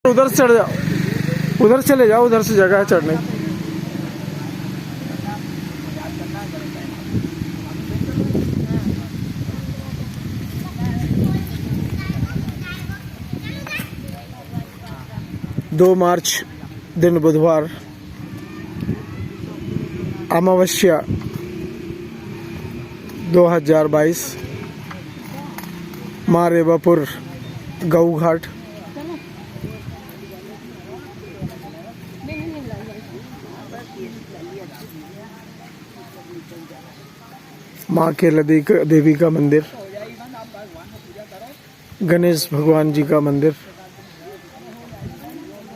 उधर से चढ़ जाओ, उधर चले जाओ, उधर से जगह है चढ़ने की। दो मार्च दिन बुधवार, अमावस्या 2022, माँ रेवापुर गऊ घाट। माँ केला देवी का मंदिर, गणेश भगवान जी का मंदिर,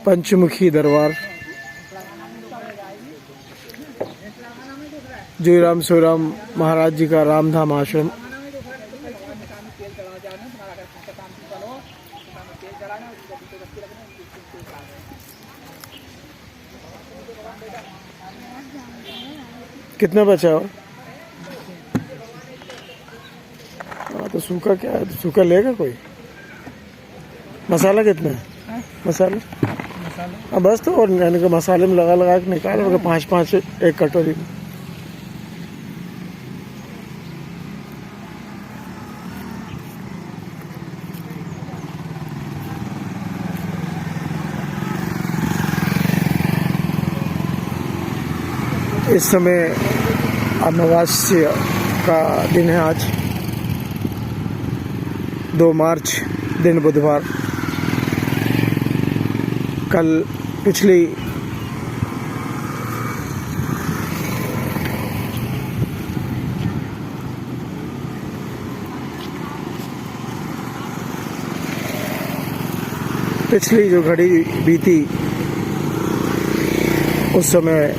पंचमुखी दरबार, जोईराम सोईराम महाराज जी का रामधाम आश्रम, कितना बचा हो? तो सूखा क्या है, तो सूखा लेगा कोई? मसाला कितना है? मसाला हाँ बस, तो और यानी कि मसाले में लगा लगा के निकाल, और 5-5 एक कटोरी में। इस समय अमावस्या का दिन है आज, 2 मार्च दिन बुधवार। कल पिछली जो घड़ी बीती उस समय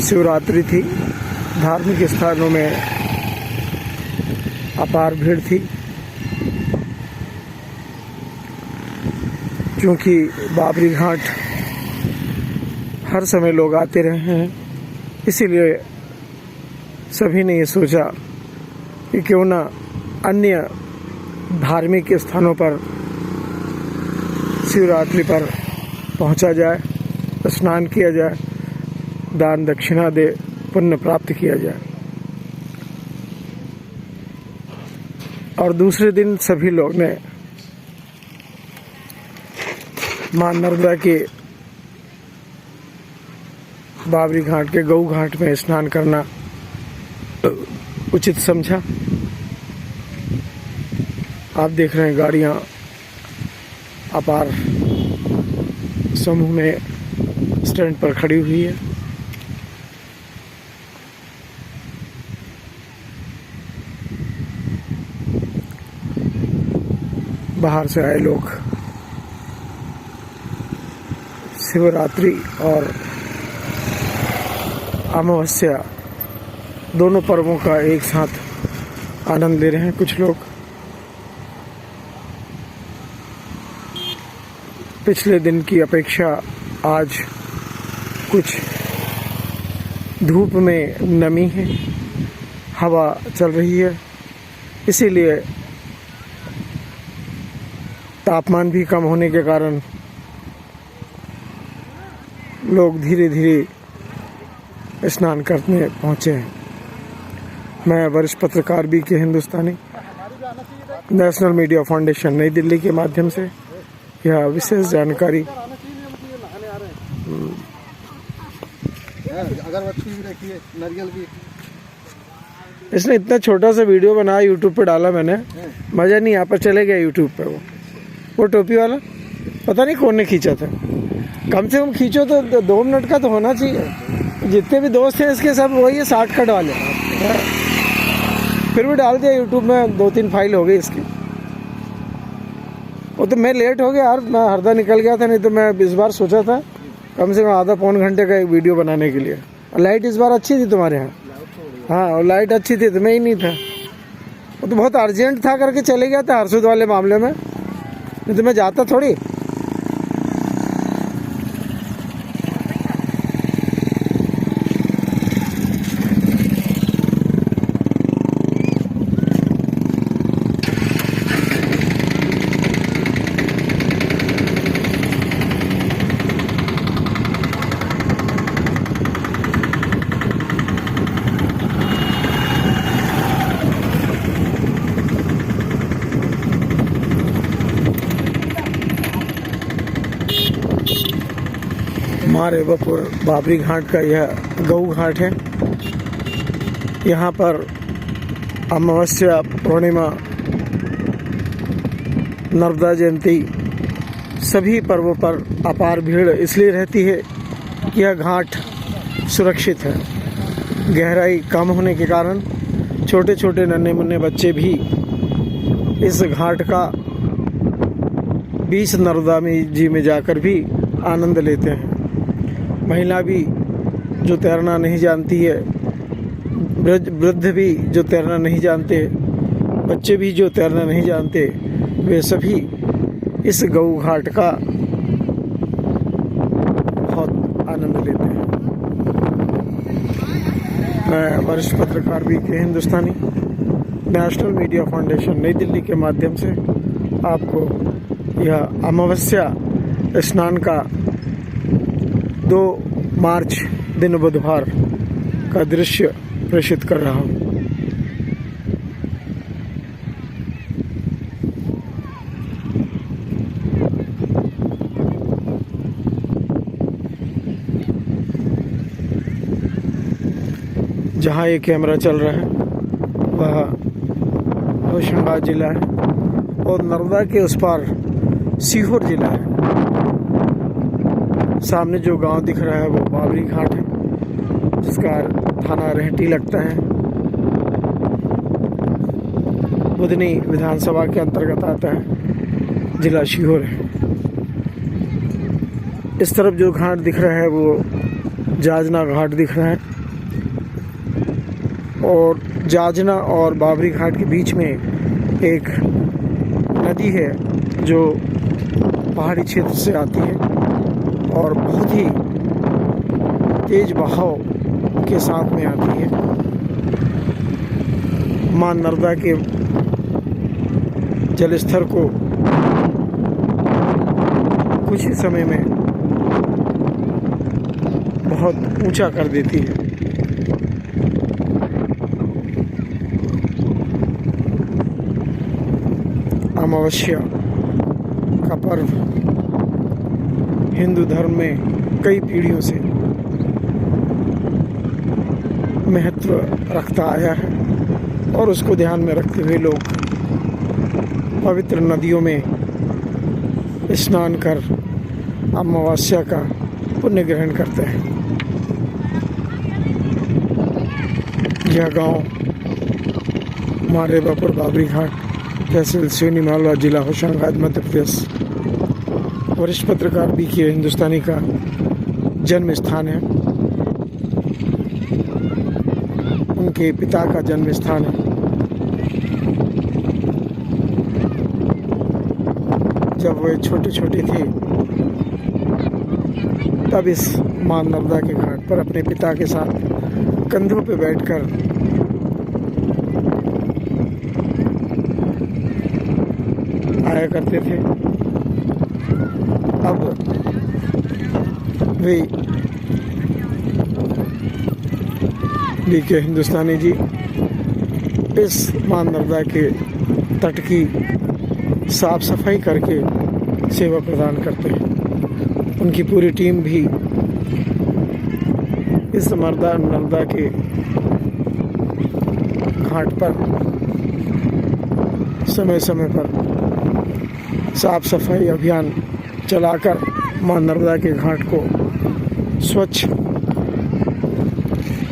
शिवरात्रि थी। धार्मिक स्थानों में अपार भीड़ थी, क्योंकि बाबरी घाट हर समय लोग आते रहे हैं। इसीलिए सभी ने ये सोचा कि क्यों ना अन्य धार्मिक स्थानों पर शिवरात्रि पर पहुंचा जाए, स्नान किया जाए, दान दक्षिणा दे पुण्य प्राप्त किया जाए। और दूसरे दिन सभी लोग ने मां नर्मदा के बाबरी घाट के गऊ घाट में स्नान करना उचित समझा। आप देख रहे हैं गाड़ियां अपार समूह में स्टैंड पर खड़ी हुई है। बाहर से आए लोग शिवरात्रि और अमावस्या दोनों पर्वों का एक साथ आनंद ले रहे हैं। कुछ लोग पिछले दिन की अपेक्षा आज कुछ धूप में नमी है, हवा चल रही है, इसीलिए तापमान भी कम होने के कारण लोग धीरे धीरे स्नान करने पहुंचे हैं। मैं वरिष्ठ पत्रकार बी के हिंदुस्तानी, नेशनल मीडिया फाउंडेशन नई दिल्ली के माध्यम से यह विशेष जानकारी। अगरबत्ती भी रखी है, नारियल भी। इसने इतना छोटा सा वीडियो बनाया, यूट्यूब पे डाला मैंने, मजा नहीं यहाँ पर चले गया यूट्यूब पे। वो टोपी वाला पता नहीं कौन ने खींचा था। कम से कम खींचो तो 2 मिनट का तो होना चाहिए। जितने भी दोस्त हैं इसके सब वही है 60 कट वाले। फिर भी डाल दिया यूट्यूब में, 2-3 फाइल हो गई इसकी। वो तो मैं लेट हो गया यार, मैं हरदा निकल गया था, नहीं तो मैं इस बार सोचा था कम से कम आधा पौन घंटे का एक वीडियो बनाने के लिए। लाइट इस बार अच्छी थी तुम्हारे यहाँ? हाँ, और लाइट अच्छी थी तो मैं ही नहीं था। वो तो बहुत अर्जेंट था करके चले गया था हरसुद वाले मामले में, नहीं तो मैं जाता थोड़ी। मारे बपुर बाबरी घाट का यह गऊ घाट है। यहाँ पर अमावस्या, पूर्णिमा, नर्मदा जयंती सभी पर्वों पर अपार भीड़ इसलिए रहती है कि यह घाट सुरक्षित है। गहराई कम होने के कारण छोटे छोटे नन्हे मुन्ने बच्चे भी इस घाट का बीच नर्मदा जी में जाकर भी आनंद लेते हैं। महिला भी जो तैरना नहीं जानती है, वृद्ध भी जो तैरना नहीं जानते, बच्चे भी जो तैरना नहीं जानते, वे सभी इस गऊ घाट का बहुत आनंद लेते हैं। मैं वरिष्ठ पत्रकार BK हिंदुस्तानी, नेशनल मीडिया फाउंडेशन नई दिल्ली के माध्यम से आपको यह अमावस्या स्नान का 2 मार्च दिन बुधवार का दृश्य प्रेषित कर रहा हूँ। जहाँ ये कैमरा चल रहा है वह होशंगाबाद जिला है और नर्मदा के उस पार सीहोर जिला है। सामने जो गांव दिख रहा है वो बाबरी घाट है, जिसका थाना रेहटी लगता है। बुधनी विधानसभा के अंतर्गत आता है, जिला सीहोर है। इस तरफ जो घाट दिख रहा है वो जाजना घाट दिख रहा है और जाजना और बाबरी घाट के बीच में एक नदी है जो पहाड़ी क्षेत्र से आती है और बहुत ही तेज बहाव के साथ में आती है। मां नर्मदा के जलस्तर को कुछ ही समय में बहुत ऊंचा कर देती है। अमावस्या का पर्व हिंदू धर्म में कई पीढ़ियों से महत्व रखता आया है और उसको ध्यान में रखते हुए लोग पवित्र नदियों में स्नान कर अमावस्या का पुण्य ग्रहण करते हैं। यह गांव मारे बपुर बाबरी घाट, तहसील सिवनी मालवा, जिला होशंगाबाद, मध्य प्रदेश। वरिष्ठ पत्रकार BK हिंदुस्तानी का जन्म स्थान है, उनके पिता का जन्म स्थान है। जब वे छोटे छोटे थे तब इस मां नर्मदा के घाट पर अपने पिता के साथ कंधों पे बैठकर आया करते थे। अब वे BK हिंदुस्तानी जी इस मां नर्मदा के तट की साफ सफाई करके सेवा प्रदान करते हैं। उनकी पूरी टीम भी इस नर्मदा के घाट पर समय समय पर साफ सफाई अभियान चलाकर मां नर्मदा के घाट को स्वच्छ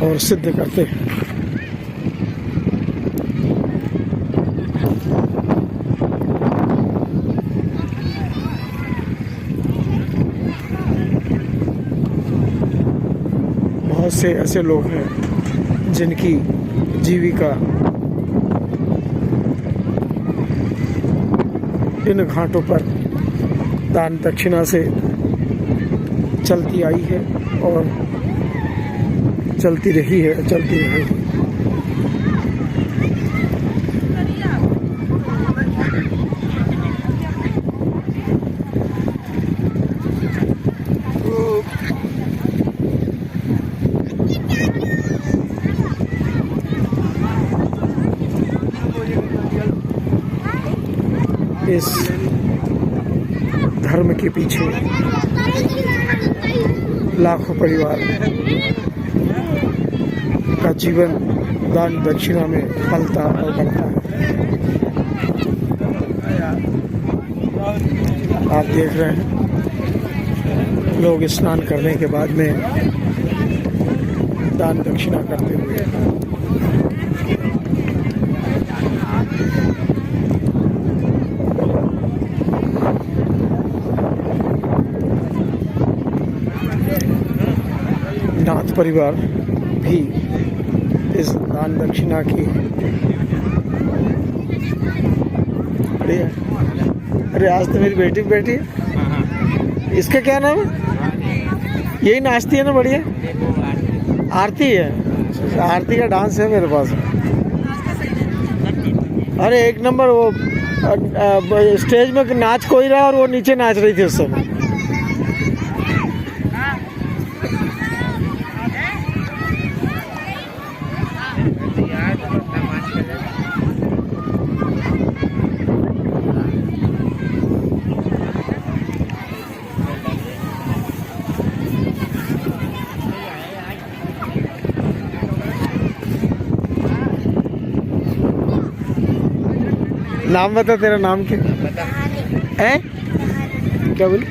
और सिद्ध करते हैं। बहुत से ऐसे लोग हैं जिनकी जीविका इन घाटों पर दान दक्षिणा से चलती आई है और चलती रही है, चलती रहेगी। इस धर्म के पीछे लाखों परिवार का जीवन दान दक्षिणा में पलता और बढ़ता है। आप देख रहे हैं लोग स्नान करने के बाद में दान दक्षिणा करते हुए। नाथ परिवार भी इस दान दक्षिणा की बढ़िया। अरे आज तो मेरी बेटी बैठी है, इसका क्या नाम है? यही नाचती है ना? बढ़िया आरती है। आरती का डांस है मेरे पास। अरे एक नंबर। वो स्टेज में नाच कोई रहा और वो नीचे नाच रही थी उस समय। नाम बता, तेरा नाम क्या है? क्या बोली?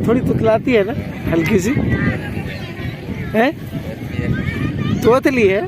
थोड़ी तुतलाती है ना, हल्की सी है, तोतली है।